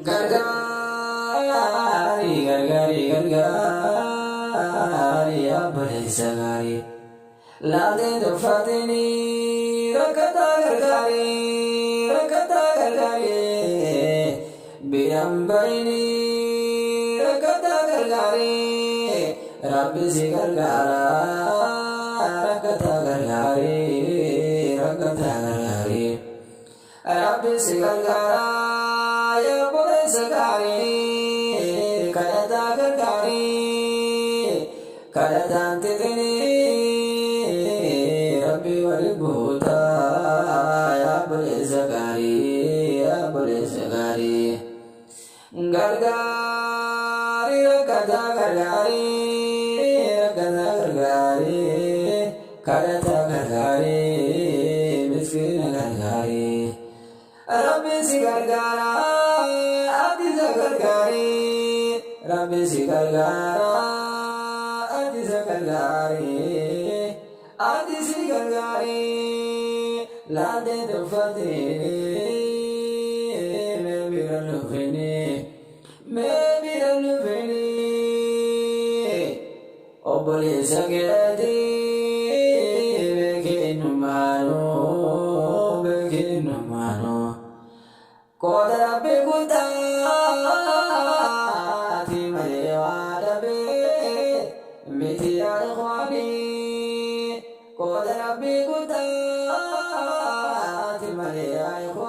Gargari, gargari, gargari, abale sagari. Lade do fatini, rakata gargari, rakata gargari. Birambaini, rakata gargari. Rabbi si gargara, rakata gargari, rakata gargari. Rabbi si gargara, ya bole sagari, kadata gargari, kadata titini. Rabbi walibuta, ya bole sagari, ya bole sagari. Gargari, rakata gargari, rakata gargari, kadata gargari, miskina gargari. Rabbi si gargara, adi sa gargari. Rabbi si gargara, adi sa gargari. Adi si gargari, lade do fatini, me miranu fini, me miranu fini. Obole sagedi, bekinu mano, bekinu mano. Kodara beguta, ti malewada be, miti alkhwani. Kodara beguta, ti malewada.